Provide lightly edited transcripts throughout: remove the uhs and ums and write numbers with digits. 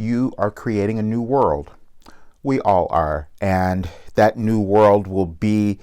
you are creating a new world. We all are. And that new world will be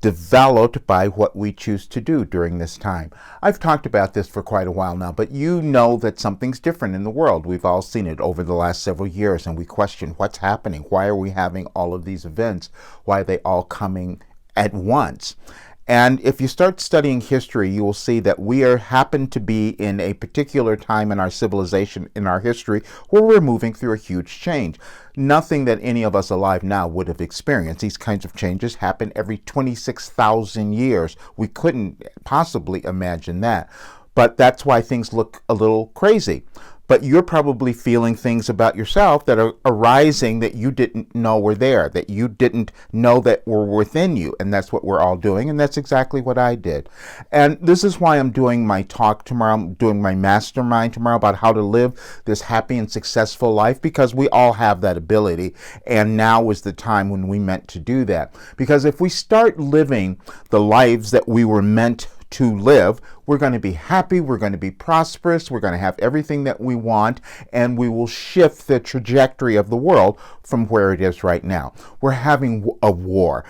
developed by what we choose to do during this time. I've talked about this for quite a while now, but you know that something's different in the world. We've all seen it over the last several years, and we question what's happening. Why are we having all of these events? Why are they all coming at once? And if you start studying history, you will see that we happen to be in a particular time in our civilization, in our history, where we're moving through a huge change. Nothing that any of us alive now would have experienced. These kinds of changes happen every 26,000 years. We couldn't possibly imagine that. But that's why things look a little crazy. But you're probably feeling things about yourself that are arising that you didn't know were there, that you didn't know that were within you. And that's what we're all doing. And that's exactly what I did. And this is why I'm doing my talk tomorrow. I'm doing my mastermind tomorrow about how to live this happy and successful life, because we all have that ability. And now is the time when we meant to do that. Because if we start living the lives that we were meant to live, we're going to be happy, we're going to be prosperous, we're going to have everything that we want, and we will shift the trajectory of the world from where it is right now. We're having a war.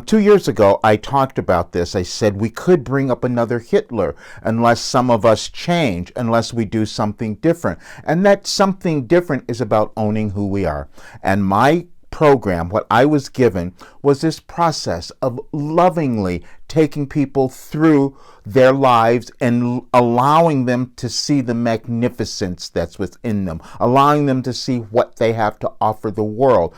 2 years ago, I talked about this. I said we could bring up another Hitler unless some of us change, unless we do something different. And that something different is about owning who we are. And my program, what I was given, was this process of lovingly taking people through their lives and allowing them to see the magnificence that's within them, allowing them to see what they have to offer the world,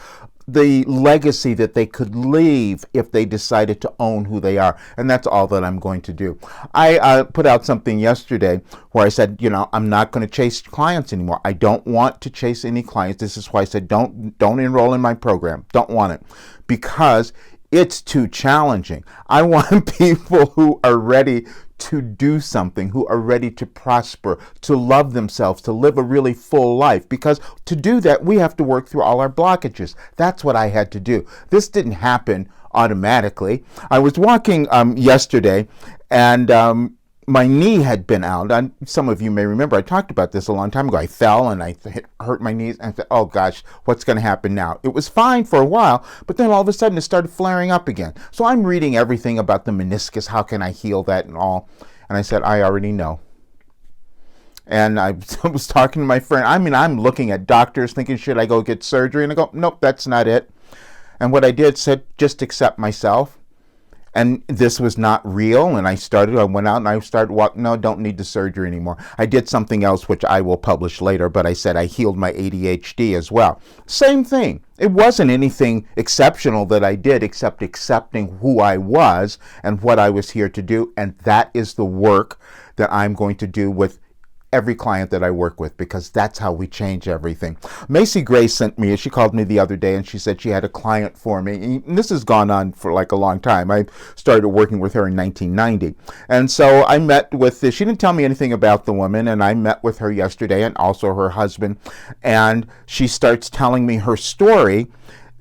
the legacy that they could leave if they decided to own who they are. And that's all that I'm going to do. I put out something yesterday where I said, I'm not going to chase clients anymore. I don't want to chase any clients. This is why I said, don't enroll in my program. Don't want it, because it's too challenging. I want people who are ready to do something, who are ready to prosper, to love themselves, to live a really full life. Because to do that, we have to work through all our blockages. That's what I had to do. This didn't happen automatically. I was walking yesterday, and my knee had been out. And some of you may remember, I talked about this a long time ago. I fell and I hurt my knees, and I said, oh gosh, what's going to happen now? It was fine for a while, but then all of a sudden it started flaring up again. So I'm reading everything about the meniscus. How can I heal that and all? And I said, I already know. And I was talking to my friend. I'm looking at doctors thinking, should I go get surgery? And I go, nope, that's not it. And what I did said, just accept myself. And this was not real. And I went out and I started walking. No, don't need the surgery anymore. I did something else, which I will publish later, but I said I healed my ADHD as well. Same thing. It wasn't anything exceptional that I did, except accepting who I was and what I was here to do. And that is the work that I'm going to do with every client that I work with, because that's how we change everything. Macy Gray she called me the other day, and she said she had a client for me. And this has gone on for like a long time. I started working with her in 1990. And so I met with she didn't tell me anything about the woman, and I met with her yesterday, and also her husband. And she starts telling me her story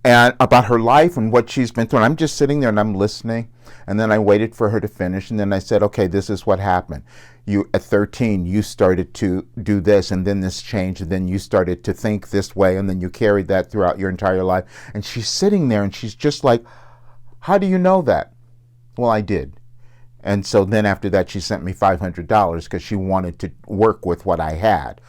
and about her life and what she's been through. And I'm just sitting there and I'm listening. And then I waited for her to finish. And then I said, okay, this is what happened. At 13, you started to do this, and then this changed, and then you started to think this way, and then you carried that throughout your entire life. And she's sitting there and she's just like, how do you know that? Well, I did. And so then after that, she sent me $500 because she wanted to work with what I had.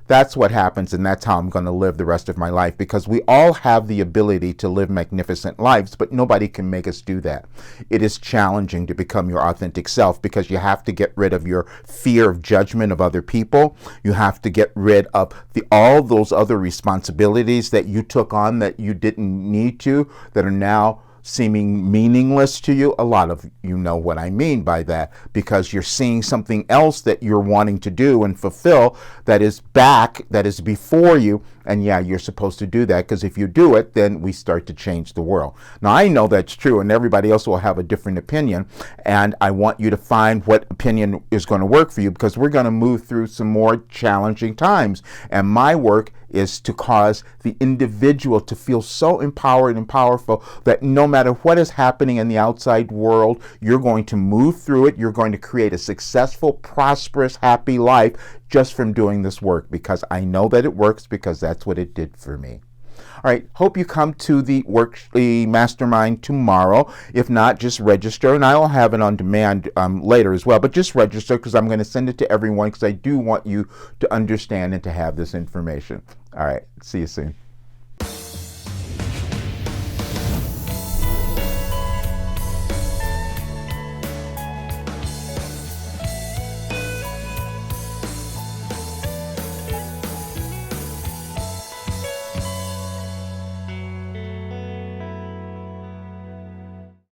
That's what happens, and that's how I'm going to live the rest of my life, because we all have the ability to live magnificent lives, but nobody can make us do that. It is challenging to become your authentic self, because you have to get rid of your fear of judgment of other people. You have to get rid of all those other responsibilities that you took on that you didn't need to, that are now seeming meaningless to you. A lot of you know what I mean by that, because you're seeing something else that you're wanting to do and fulfill that is before you. And yeah, you're supposed to do that, because if you do it, then we start to change the world. Now, I know that's true, and everybody else will have a different opinion, and I want you to find what opinion is going to work for you, because we're going to move through some more challenging times. And my work is to cause the individual to feel so empowered and powerful that no matter what is happening in the outside world, you're going to move through it. You're going to create a successful, prosperous, happy life just from doing this work, because I know that it works, because that's what it did for me. All right, hope you come to the mastermind tomorrow. If not, just register, and I will have it on demand later as well. But just register, because I'm going to send it to everyone, because I do want you to understand and to have this information. All right, see you soon.